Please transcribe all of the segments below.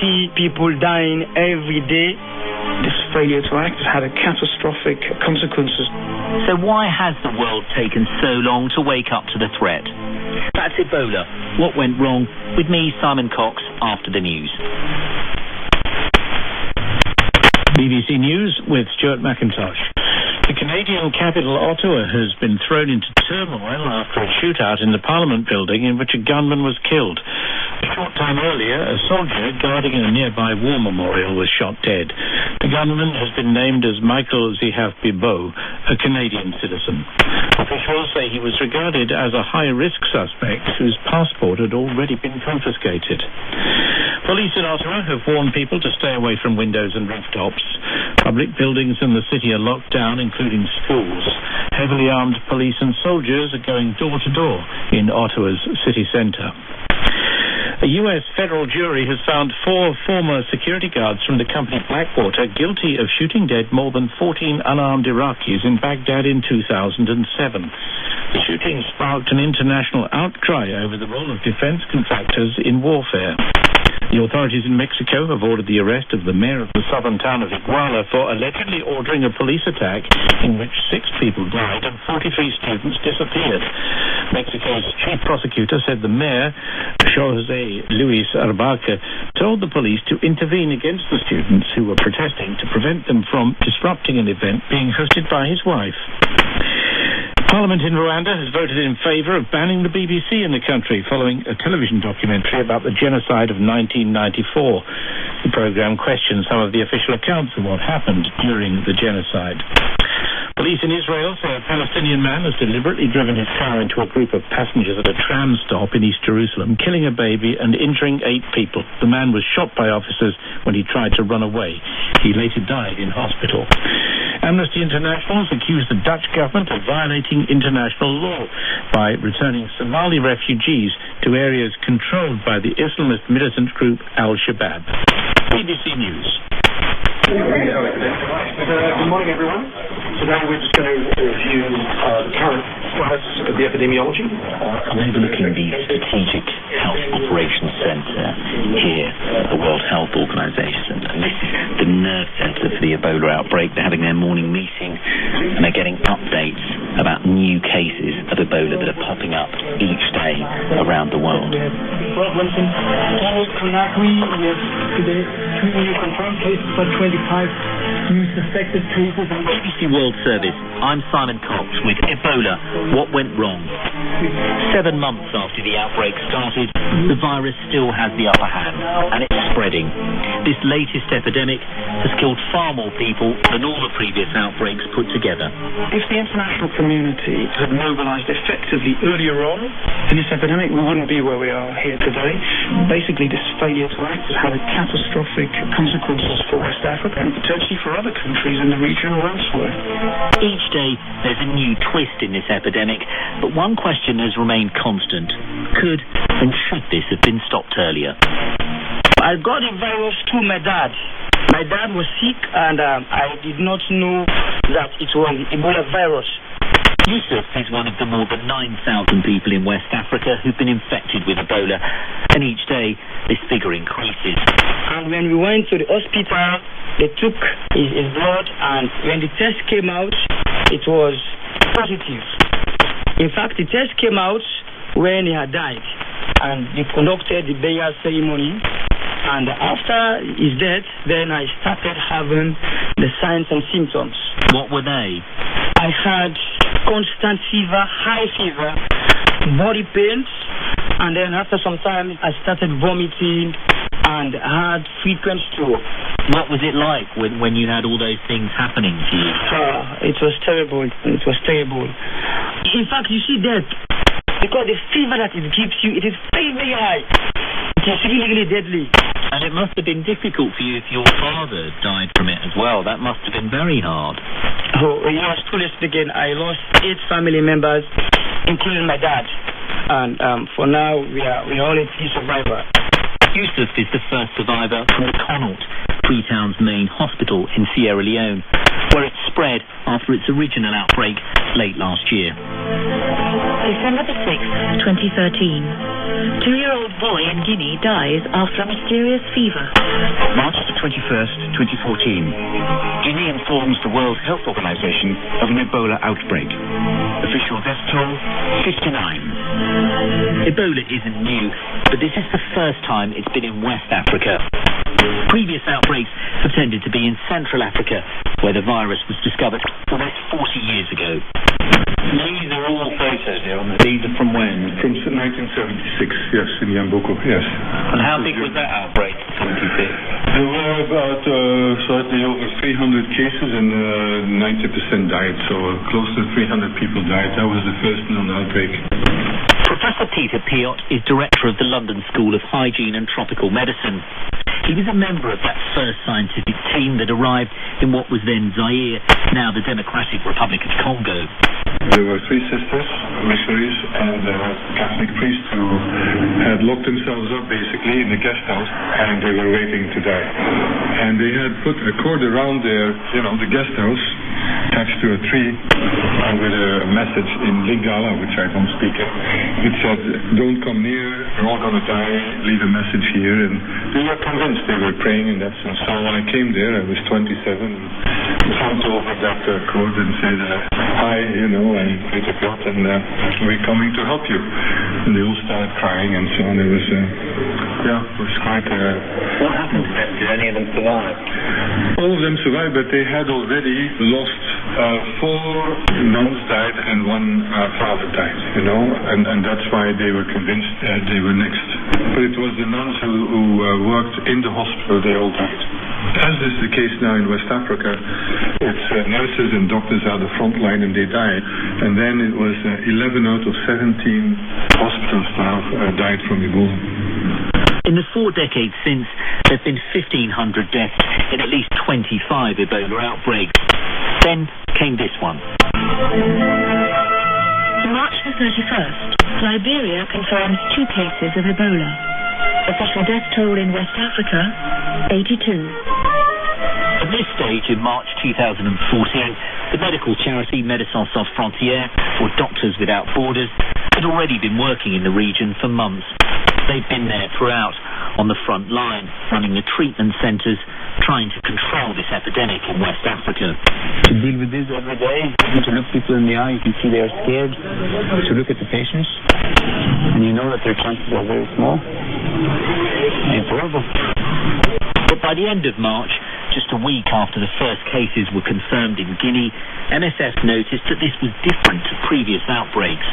see people dying every day. This failure to act has had a catastrophic consequences. So why has the world taken so long to wake up to the threat? That's Ebola. What went wrong? With me, Simon Cox, after the news. BBC News with Stuart McIntosh. The Canadian capital, Ottawa, has been thrown into turmoil after a shootout in the Parliament building in which a gunman was killed. A short time earlier, a soldier guarding a nearby war memorial was shot dead. The gunman has been named as Michael Zihaf-Bibeau, a Canadian citizen. Officials say he was regarded as a high-risk suspect whose passport had already been confiscated. Police in Ottawa have warned people to stay away from windows and rooftops. Public buildings in the city are locked down, including schools. Heavily armed police and soldiers are going door to door in Ottawa's city centre. A U.S. federal jury has found 4 former security guards from the company Blackwater guilty of shooting dead more than 14 unarmed Iraqis in Baghdad in 2007. The shooting sparked an international outcry over the role of defense contractors in warfare. The authorities in Mexico have ordered the arrest of the mayor of the southern town of Iguala for allegedly ordering a police attack in which 6 people died and 43 students disappeared. Mexico's chief prosecutor said the mayor, José Luis Arbaca, told the police to intervene against the students who were protesting to prevent them from disrupting an event being hosted by his wife. Parliament in Rwanda has voted in favour of banning the BBC in the country following a television documentary about the genocide of 1994. The programme questions some of the official accounts of what happened during the genocide. Police in Israel say a Palestinian man has deliberately driven his car into a group of passengers at a tram stop in East Jerusalem, killing a baby and injuring 8 people. The man was shot by officers when he tried to run away. He later died in hospital. Amnesty International has accused the Dutch government of violating international law by returning Somali refugees to areas controlled by the Islamist militant group Al-Shabaab. BBC News. Good morning, everyone. Today we're just going to review the current status of the epidemiology. I'm overlooking the Strategic Health Operations Centre here at the World Health Organization, and this is the nerve centre for the Ebola outbreak. They're having their morning meeting and they're getting updates about new cases of Ebola that are popping up each day around the world. Conakry, we have today 2 new confirmed cases, but 25 new suspected cases. BBC World Service, I'm Simon Cox with Ebola. What went wrong? 7 months after the outbreak started, the virus still has the upper hand, and it's spreading. This latest epidemic has killed far more people than all the previous outbreaks put together. If the international community had mobilized effectively earlier on in this epidemic, we wouldn't be where we are here today. Basically, this failure to act has had a catastrophic consequences for West Africa and potentially for other countries in the region or elsewhere. Each day there's a new twist in this epidemic, but one question has remained constant. Could and should this have been stopped earlier? I got the virus through my dad. My dad was sick and I did not know that it was Ebola virus. Yusuf is one of the more than 9,000 people in West Africa who've been infected with Ebola, and each day this figure increases. And when we went to the hospital, they took his blood, and when the test came out, it was positive. In fact, the test came out when he had died, and they conducted the burial ceremony. And after his death, then I started having the signs and symptoms. What were they? I had constant fever, high fever, body pains, and then after some time I started vomiting and had frequent stroke. What was it like when you had all those things happening to you? It was terrible. It was terrible. In fact, you see that because the fever that it gives you, it is very, very high. It is really, really deadly. And it must have been difficult for you if your father died from it as well. That must have been very hard. Oh, yes, truly speaking, I lost 8 family members, including my dad. And for now, we are only 3 survivors. Yusuf is the first survivor from the Connaught, Freetown's main hospital in Sierra Leone, where it spread after its original outbreak late last year. December the 6th, 2013. 2-year-old boy in Guinea dies after a mysterious fever. March the 21st, 2014. Guinea informs the World Health Organization of an Ebola outbreak. Official death toll, 59. Ebola isn't new, but this is the first time it's been in West Africa. Previous outbreaks have tended to be in Central Africa, where the virus was discovered almost 40 years ago. These are all photos here. These are from when? From 1976, yes, in Yamboko, yes. And how big was that outbreak in 76? There were about slightly over 300 cases and 90% died, so close to 300 people died. That was the first known outbreak. Professor Peter Piot is director of the London School of Hygiene and Tropical Medicine. He was a member of that first scientific team that arrived in what was then Zaire, now the Democratic Republic of Congo. There were 3 sisters, missionaries, and a Catholic priest who had locked themselves up basically in the guest house, and they were waiting to die. And they had put a cord around their, the guest house, attached to a tree, and with a message in Lingala, which I don't speak in. It said, "Don't come near, you're all going to die, leave a message here." And they were convinced, they were praying in that sense. So when I came there, I was 27, and jumped over that cord and said, "Hi, I'm Peter Piot, and we're coming to help you." And they all started crying and so on. It was, it was quite... What happened to them? Did any of them survive? All of them survived, but they had already lost 4 nuns died and 1 father died, and that's why they were convinced that they were next. But it was the nuns who worked in the hospital, they all died. As is the case now in West Africa, it's nurses and doctors are the front line and they die. And then it was 11 out of 17 hospital staff died from Ebola. In the 4 decades since, there have been 1,500 deaths in at least 25 Ebola outbreaks. Then came this one. March the 31st, Liberia confirms 2 cases of Ebola. Official death toll in West Africa, 82. At this stage, in March 2014, the medical charity Médecins Sans Frontières, or Doctors Without Borders, had already been working in the region for months. They've been there throughout, on the front line, running the treatment centres, trying to control this epidemic in West Africa. To deal with this every day, to look people in the eye, you can see they are scared, to look at the patients, and you know that their chances are very small. It's horrible. But by the end of March, just a week after the first cases were confirmed in Guinea, MSF noticed that this was different to previous outbreaks.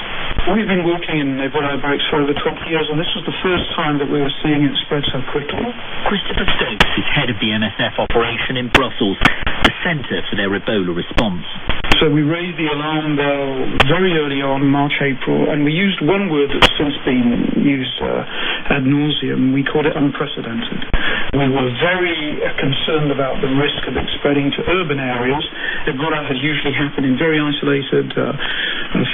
We've been working in Ebola outbreaks for over 20 years, and this was the first time that we were seeing it spread so quickly. Christopher Stokes is head of the MSF operation in Brussels, the centre for their Ebola response. So we raised the alarm bell very early on, March, April, and we used one word that's since been used ad nauseum. We called it unprecedented. We were very concerned about the risk of it spreading to urban areas. Ebola had usually happened in very isolated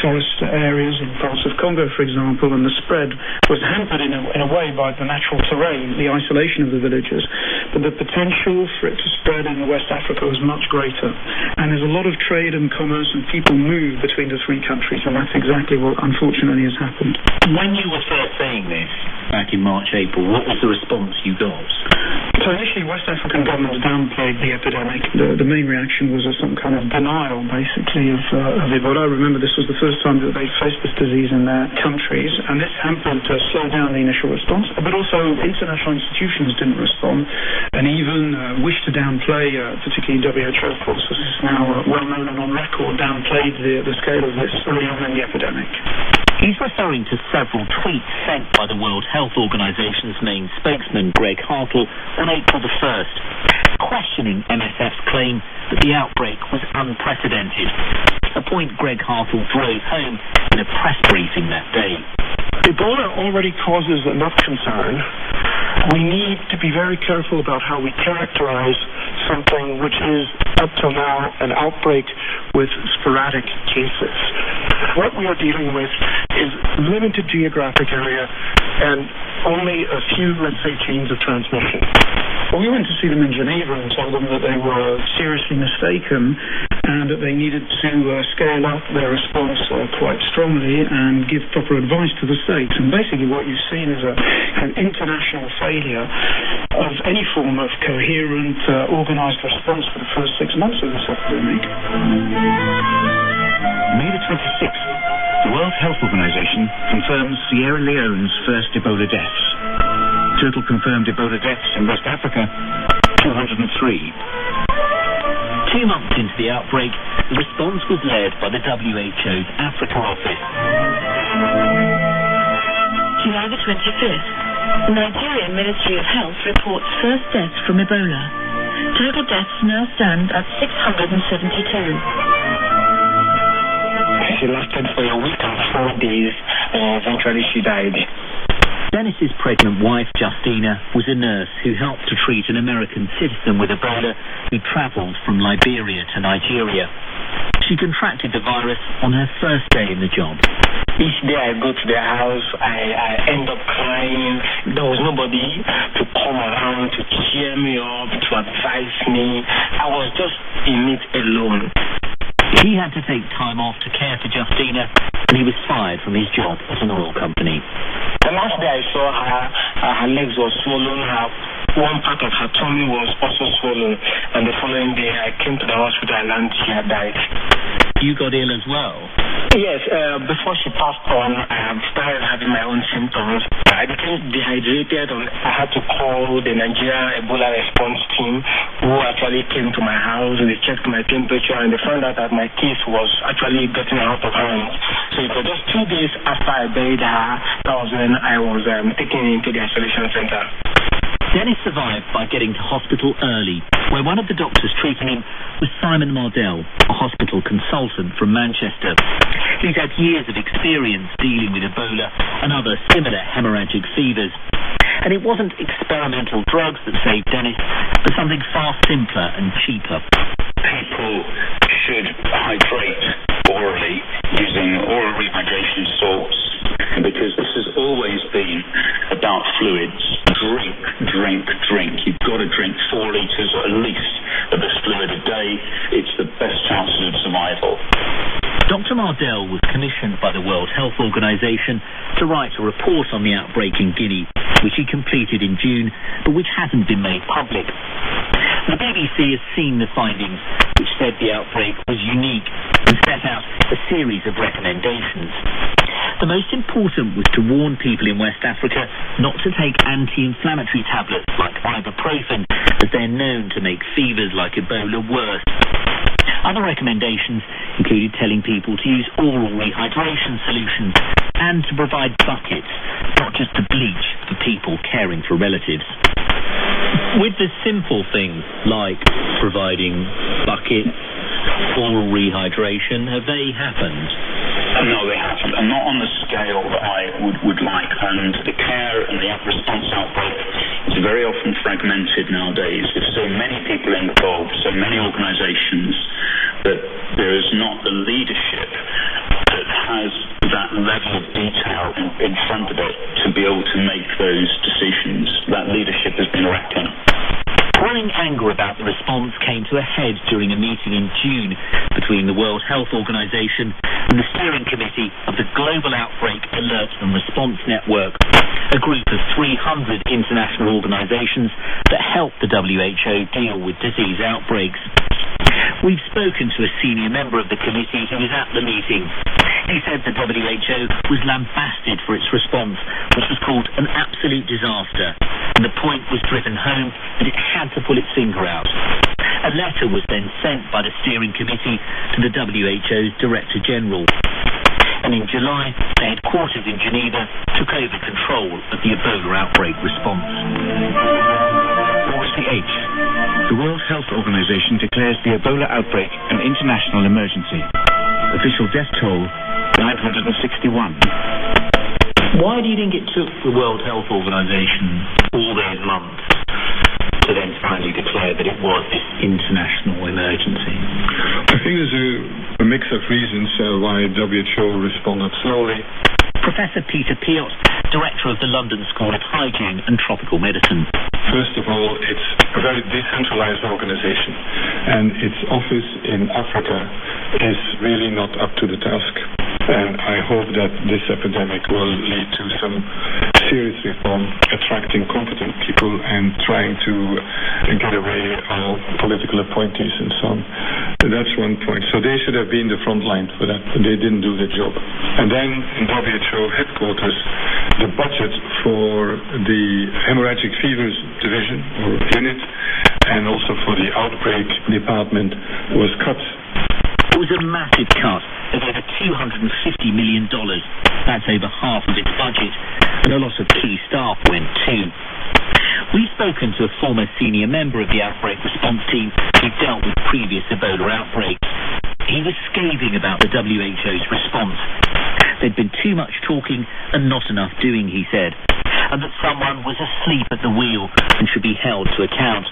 forest areas in parts of Congo, for example, and the spread was hampered in a way by the natural terrain, the isolation of the villages. But the potential for it to spread in West Africa was much greater. And there's a lot of trade and commerce, and people move between the 3 countries, and that's exactly what unfortunately has happened. When you were first saying this, back in March, April, what was the response you got? So initially, West African governments downplayed the epidemic. The main reaction was some kind of denial, basically, of Ebola. Remember, this was the first time that they faced this disease in their countries, and this hampered to slow down the initial response. But also, international institutions didn't respond, and even wished to downplay, particularly WHO, of course, this is now well known and on record, downplayed the scale of this early on in the epidemic. He's referring to several tweets sent by the World Health Organization's main spokesman, Greg Hartle, on April the 1st, questioning MSF's claim that the outbreak was unprecedented, a point Greg Hartle drove home in a press briefing that day. Ebola already causes enough concern. We need to be very careful about how we characterize something which is, up till now, an outbreak with sporadic cases. What we are dealing with is limited geographic area and only a few, let's say, chains of transmission. Well, we went to see them in Geneva and told them that they were seriously mistaken, and that they needed to scale up their response quite strongly and give proper advice to the states. And basically what you've seen is an international failure of any form of coherent, organised response for the first 6 months of this epidemic. May the 26th, the World Health Organization confirms Sierra Leone's first Ebola deaths. Total confirmed Ebola deaths in West Africa, 203. 2 months into the outbreak, the response was led by the WHO's Africa office. July the 25th, the Nigerian Ministry of Health reports first deaths from Ebola. Total deaths now stand at 672. She lasted for a week and 4 days, and eventually she died. Dennis's pregnant wife, Justina, was a nurse who helped to treat an American citizen with Ebola who travelled from Liberia to Nigeria. She contracted the virus on her first day in the job. Each day I go to their house, I end up crying. There was nobody to come around to cheer me up, to advise me. I was just in it alone. He had to take time off to care for Justina, and he was fired from his job at an oil company. The last day I saw her, her legs were swollen, one part of her tummy was also swollen, and the following day I came to the hospital and she had died. You got ill as well? Yes, before she passed on, I started having my own symptoms. I became dehydrated, and I had to call the Nigerian Ebola response team, who actually came to my house. They checked my temperature, and they found out that my case was actually getting out of hand. So it was just 2 days after I buried her, that was when I was taken into the isolation center. Dennis survived by getting to hospital early, where one of the doctors treating him was Simon Mardell, a hospital consultant from Manchester. He's had years of experience dealing with Ebola and other similar hemorrhagic fevers. And it wasn't experimental drugs that saved Dennis, but something far simpler and cheaper. People should hydrate orally using oral rehydration salts, because this has always been about fluids. Drink. You've got to drink 4 litres at least of this fluid a day. It's the best chances of survival. Dr. Mardell was commissioned by the World Health Organization to write a report on the outbreak in Guinea, which he completed in June, but which hasn't been made public. The BBC has seen the findings, which said the outbreak was unique and set out a series of recommendations. The most important was to warn people in West Africa not to take anti-inflammatory tablets like ibuprofen, as they're known to make fevers like Ebola worse. Other recommendations included telling people to use oral rehydration solutions and to provide buckets, not just to bleach, for people caring for relatives. With the simple things like providing buckets, oral rehydration, have they happened? No, they haven't, and not on the scale that I would like. And the care and the response outbreak is very often fragmented nowadays, with so many people involved, so many organisations, that there is not the leadership that has that level of detail in front of it to be able to make those decisions. That leadership has been lacking. Growing anger about the response came to a head during a meeting in June between the World Health Organization and the steering committee of the Global Outbreak Alert and Response Network, a group of 300 international organizations that help the WHO deal with disease outbreaks. We've spoken to a senior member of the committee who was at the meeting. He said the WHO was lambasted for its response, which was called an absolute disaster, and the point was driven home that it had to pull its finger out. A letter was then sent by the steering committee to the WHO's Director General. And in July, the headquarters in Geneva took over control of the Ebola outbreak response. August the 8th, the World Health Organization declares the Ebola outbreak an international emergency. Official death toll, 961. Why do you think it took the World Health Organization all those months to then finally declare that it was this international emergency? I think there's a mix of reasons why WHO responded slowly. Professor Peter Piot, Director of the London School of Hygiene and Tropical Medicine. First of all, it's a very decentralized organization, and its office in Africa is really not up to the task. And I hope that this epidemic will lead to some serious reform, attracting competent people and trying to get away all political appointees and so on. That's one point. So they should have been the front line for that, but they didn't do the job. And then in WHO headquarters, the budget for the hemorrhagic fevers division or unit and also for the outbreak department was cut. It was a massive cut of over $250 million. That's over half of its budget, and a lot of key staff went too. We've spoken to a former senior member of the outbreak response team who dealt with previous Ebola outbreaks. He was scathing about the WHO's response. There'd been too much talking and not enough doing, he said, and that someone was asleep at the wheel and should be held to account.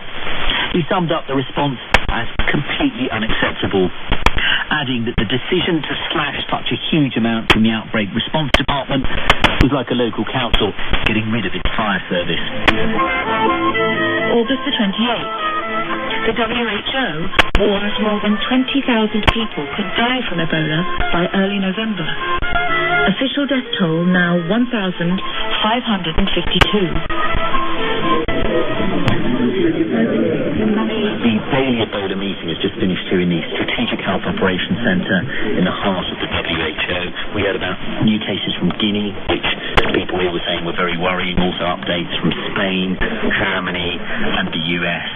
He summed up the response as completely unacceptable, adding that the decision to slash such a huge amount from the outbreak response department was like a local council getting rid of its fire service. August the 28th. The WHO warns more than 20,000 people could die from Ebola by early November. Official death toll now 1,552. The daily Ebola meeting has just finished here in the Strategic Health Operations Centre in the heart of the WHO. We heard about new cases from Guinea, which people here were saying were very worrying. Also updates from Spain, Germany and the US.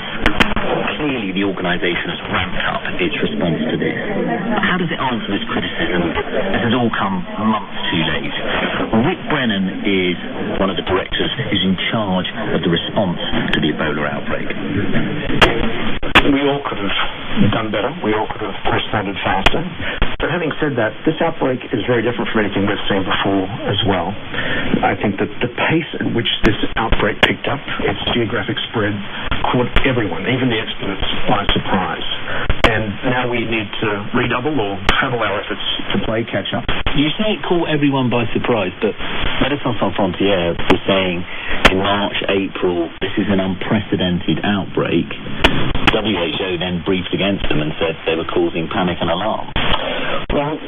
Clearly the organisation has ramped up its response to this. How does it answer this criticism? This has all come months too late. Rick Brennan is one of the directors who's in charge of the response to the Ebola outbreak. We all could have done better. We all could have responded faster. But having said that, this outbreak is very different from anything we've seen before as well. I think that the pace at which this outbreak picked up, its geographic spread, caught everyone, even the experts, by surprise. And now we need to redouble or treble our efforts to play catch-up. You say it caught everyone by surprise, but Médecins Sans Frontières was saying in March, April, this is an unprecedented outbreak. WHO then briefed against them and said they were causing panic and alarm. Well,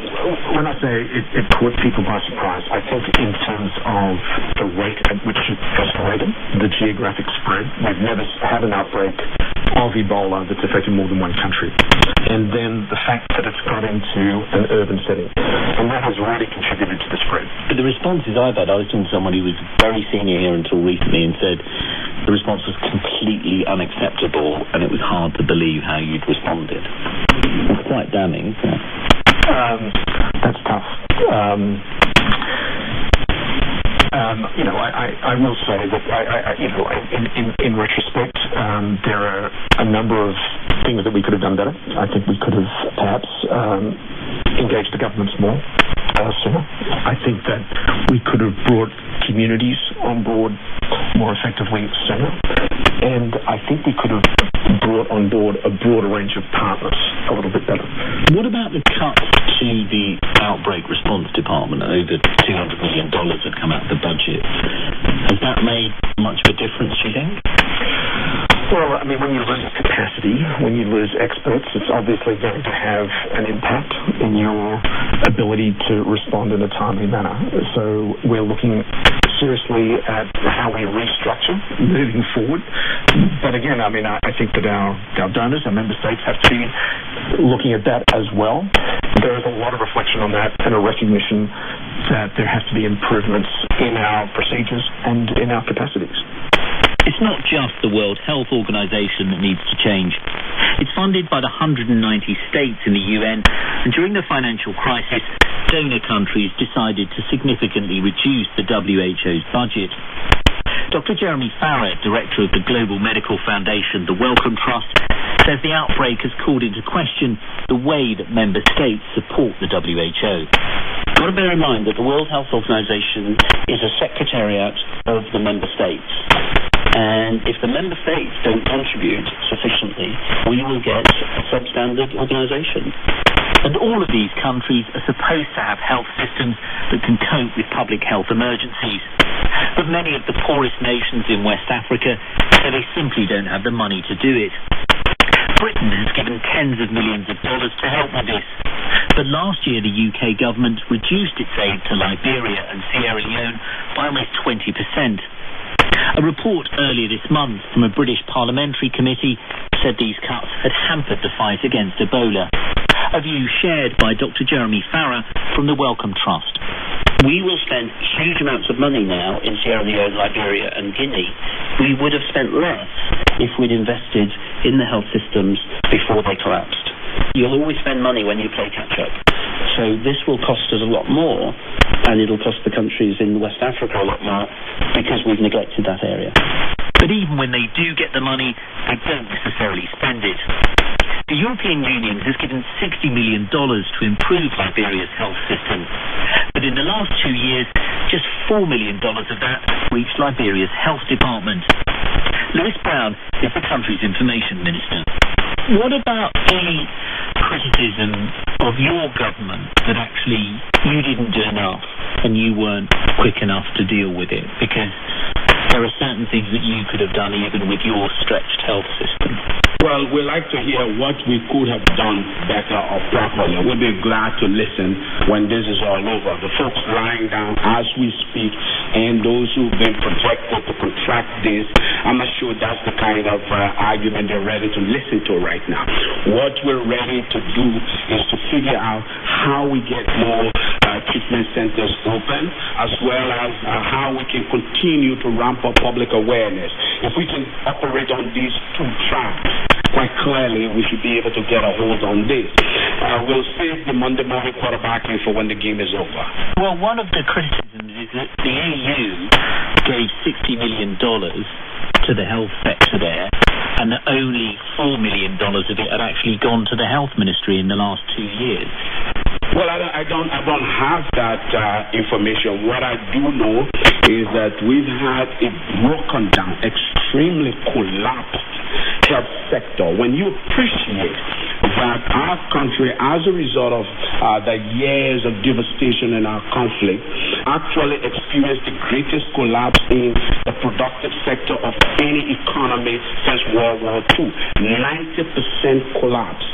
when I say it caught people by surprise, I think in terms of the rate at which it escalated, the geographic spread, we've never had an outbreak of Ebola that's affected more than one country. And then the fact that it's got into an urban setting. And that has really contributed to the spread. But the responses I've had, I was talking to someone who was very senior here until recently and said the response was completely unacceptable and it was hard to believe how you'd responded. It's quite damning, isn't it? That's tough. I will say that in retrospect, there are a number of things that we could have done better. I think we could have perhaps engaged the governments more sooner. I think that we could have brought communities on board more effectively sooner. And I think we could have brought on board a broader range of partners a little bit better. What about the cut to the outbreak response department? Over $200 million had come out of the budget. Has that made much of a difference, do you think? Well, I mean, when you lose capacity, when you lose experts, it's obviously going to have an impact in your ability to respond in a timely manner. So we're looking seriously at how we restructure moving forward. But again, I mean, I think that our donors, our member states, have to be looking at that as well. There is a lot of reflection on that and a recognition that there has to be improvements in our procedures and in our capacities. It's not just the World Health Organization that needs to change. It's funded by the 190 states in the UN, and during the financial crisis, donor countries decided to significantly reduce the WHO's budget. Dr. Jeremy Farrett, director of the Global Medical Foundation, the Wellcome Trust, says the outbreak has called into question the way that member states support the WHO. You've got to bear in mind that the World Health Organization is a secretariat of the member states. And if the member states don't contribute sufficiently, we will get a substandard organisation. And all of these countries are supposed to have health systems that can cope with public health emergencies. But many of the poorest nations in West Africa say they simply don't have the money to do it. Britain has given tens of millions of dollars to help with this. But last year the UK government reduced its aid to Liberia and Sierra Leone by almost 20%. A report earlier this month from a British parliamentary committee said these cuts had hampered the fight against Ebola. A view shared by Dr. Jeremy Farrar from the Wellcome Trust. We will spend huge amounts of money now in Sierra Leone, Liberia and Guinea. We would have spent less if we'd invested in the health systems before they collapsed. You'll always spend money when you play catch-up. So this will cost us a lot more, and it'll cost the countries in West Africa a lot more because we've neglected that area. But even when they do get the money, they don't necessarily spend it. The European Union has given $60 million to improve Liberia's health system. But in the last 2 years, just $4 million of that reached Liberia's health department. Lewis Brown is the country's information minister. What about any criticism of your government that actually you didn't do enough and you weren't quick enough to deal with it? Because there are certain things that you could have done even with your stretched health system. Well, we like to hear what we could have done better or properly. We'll be glad to listen when this is all over. The folks lying down as we speak and those who've been projected to contract this, I'm not sure that's the kind of argument they're ready to listen to right now. What we're ready to do is to figure out how we get more treatment centers open, as well as how we can continue to ramp up public awareness. If we can operate on these two tracks, quite clearly we should be able to get a hold on this. We'll save the Monday morning quarterbacking for when the game is over. Well, one of the criticisms is that the EU gave $60 million to the health sector there, and that only $4 million of it had actually gone to the health ministry in the last 2 years. Well, I don't have that information. What I do know is that we've had a broken down, extremely collapsed health sector. When you appreciate that our country, as a result of the years of devastation in our conflict, actually experienced the greatest collapse in the productive sector of any economy since World War II. 90% collapse.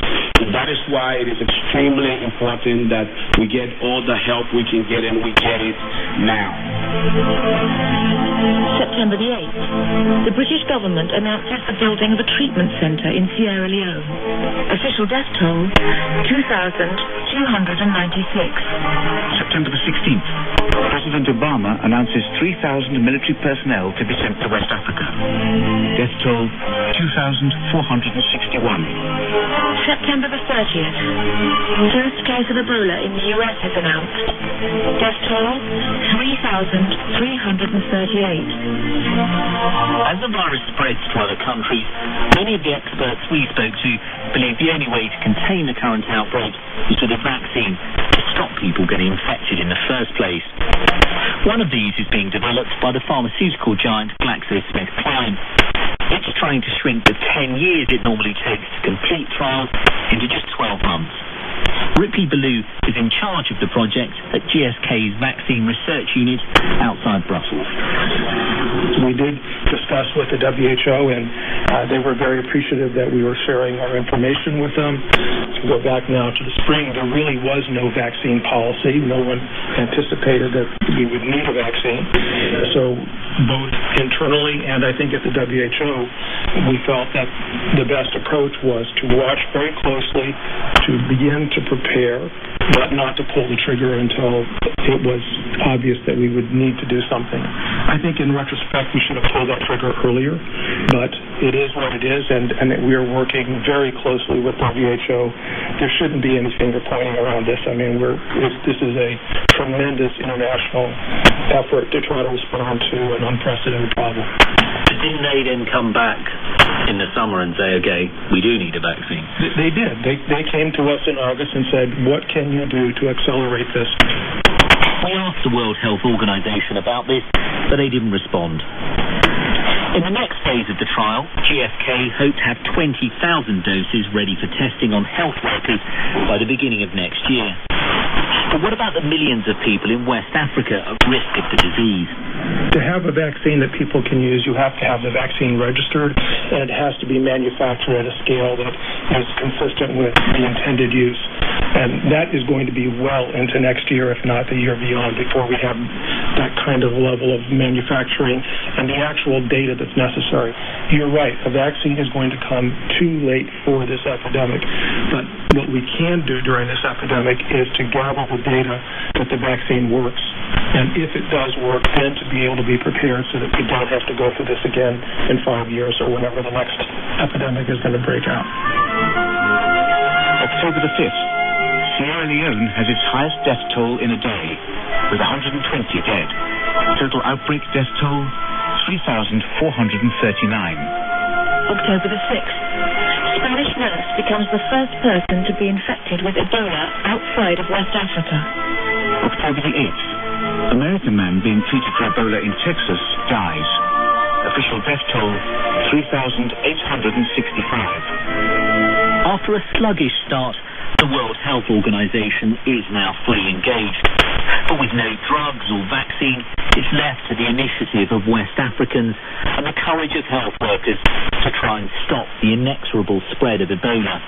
That is why it is extremely important that we get all the help we can get, and we get it now. September the 8th, the British government announces the building of a treatment centre in Sierra Leone. Official death toll, 2,296. September the 16th, President Obama announces 3,000 military personnel to be sent to West Africa. Death toll, 2,461. September the 30th, first case of Ebola in the US is announced. Death toll, 3,338. As the virus spreads to other countries, many of the experts we spoke to believe the only way to contain the current outbreak is with a vaccine to stop people getting infected in the first place. One of these is being developed by the pharmaceutical giant GlaxoSmithKline. It's trying to shrink the 10 years it normally takes to complete trials into just 12 months. Ripley Ballou is in charge of the project at GSK's Vaccine Research Unit outside Brussels. We did discuss with the WHO, and they were very appreciative that we were sharing our information with them. To go back now to the spring, there really was no vaccine policy. No one anticipated that we would need a vaccine. So both internally and I think at the WHO, we felt that the best approach was to watch very closely, to begin to prepare, but not to pull the trigger until it was obvious that we would need to do something. I think in retrospect we should have pulled that trigger earlier, but it is what it is, and we are working very closely with the WHO. There shouldn't be any finger pointing around this. I mean, this is a tremendous international effort to try to respond to an unprecedented problem. But didn't they then come back in the summer and say, okay, we do need a vaccine? They did. They came to us in August and said, what can you do to accelerate this? We asked the World Health Organization about this, but they didn't respond. In the next phase of the trial, GSK hoped to have 20,000 doses ready for testing on health workers by the beginning of next year. But what about the millions of people in West Africa at risk of the disease? To have a vaccine that people can use, you have to have the vaccine registered, and it has to be manufactured at a scale that is consistent with the intended use. And that is going to be well into next year, if not the year beyond, before we have that kind of level of manufacturing and the actual data that's necessary. You're right, a vaccine is going to come too late for this epidemic. But what we can do during this epidemic is to gather the data that the vaccine works. And if it does work, then to be able to be prepared so that we don't have to go through this again in 5 years or whenever the next epidemic is going to break out. October the 5th. Sierra Leone has its highest death toll in a day, with 120 dead. Total outbreak death toll, 3,439. October the 6th. Spanish nurse becomes the first person to be infected with Ebola outside of West Africa. October the 8th. American man being treated for Ebola in Texas dies. Official death toll, 3,865. After a sluggish start, the World Health Organization is now fully engaged. But with no drugs or vaccine, it's left to the initiative of West Africans and the courage of health workers to try and stop the inexorable spread of Ebola.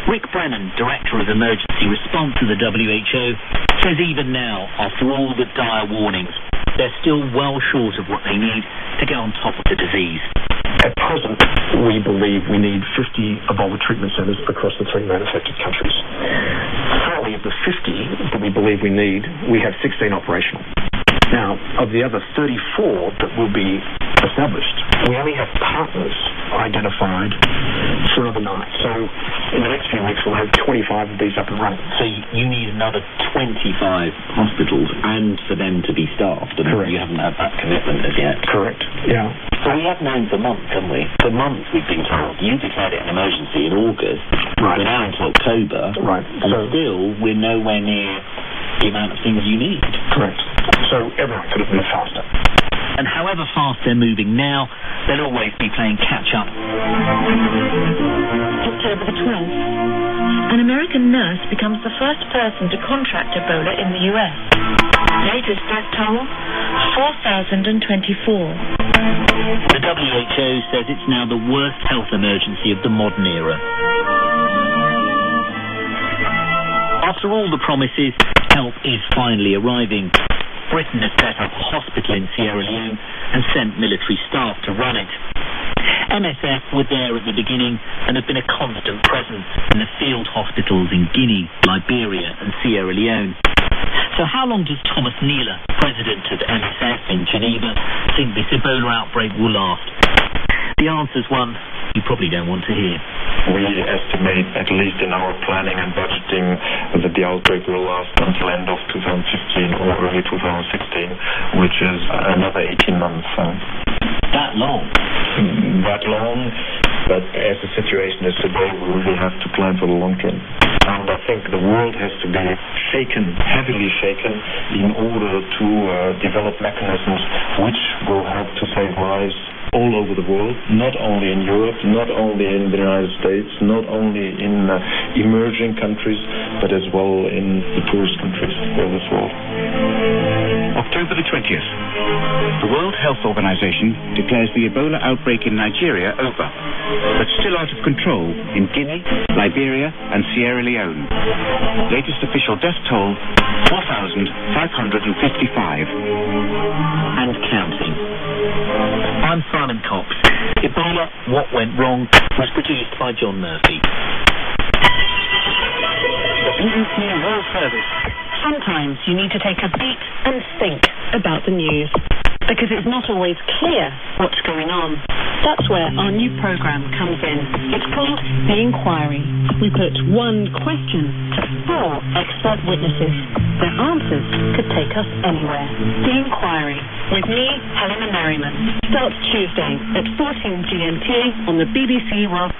Rick Brennan, Director of Emergency Response to the WHO, says even now, after all the dire warnings, they're still well short of what they need to get on top of the disease. At present, we believe we need 50 Ebola treatment centers across the 3 main affected countries. Currently, of the 50 that we believe we need, we have 16 operational. Now, of the other 34 that will be established, we only have partners identified for overnight. So in the next few weeks, we'll have 25 of these up and running. So you need another 25 hospitals and for them to be staffed. And correct. You haven't had that commitment as yet. Correct, yeah. So we have known for months, haven't we? For months we've been told. You declared it an emergency in August. Right. We're now into October. Right. And still, we're nowhere near the amount of things you need. Correct. So everyone could have moved faster. And however fast they're moving now, they'll always be playing catch-up. October the 12th. An American nurse becomes the first person to contract Ebola in the US. Latest death toll, 4,024. The WHO says it's now the worst health emergency of the modern era. After all the promises, help is finally arriving. Britain has set up a hospital in Sierra Leone and sent military staff to run it. MSF were there at the beginning and have been a constant presence in the field hospitals in Guinea, Liberia and Sierra Leone. So how long does Thomas Neeler, president of MSF in Geneva, think this Ebola outbreak will last? The answer's one you probably don't want to hear. We estimate, at least in our planning and budgeting, that the outbreak will last until end of 2015 or early 2016, which is another 18 months. That long? That long, but as the situation is today, we really have to plan for the long term. And I think the world has to be shaken, heavily shaken, in order to develop mechanisms which will help to save lives all over the world, not only in Europe, not only in the United States, not only in emerging countries, but as well in the poorest countries of this world. October the 20th. The World Health Organization declares the Ebola outbreak in Nigeria over, but still out of control in Guinea, Liberia and Sierra Leone. Latest official death toll, 4,555. And counting. I'm Simon Cox. Ebola, What Went Wrong was produced by John Murphy. The BBC World Service. Sometimes you need to take a beat and think about the news, because it's not always clear what's going on. That's where our new programme comes in. It's called The Inquiry. We put one question to 4 expert witnesses. Their answers could take us anywhere. The Inquiry, with me, Helena Merriman, starts Tuesday at 14 GMT on the BBC World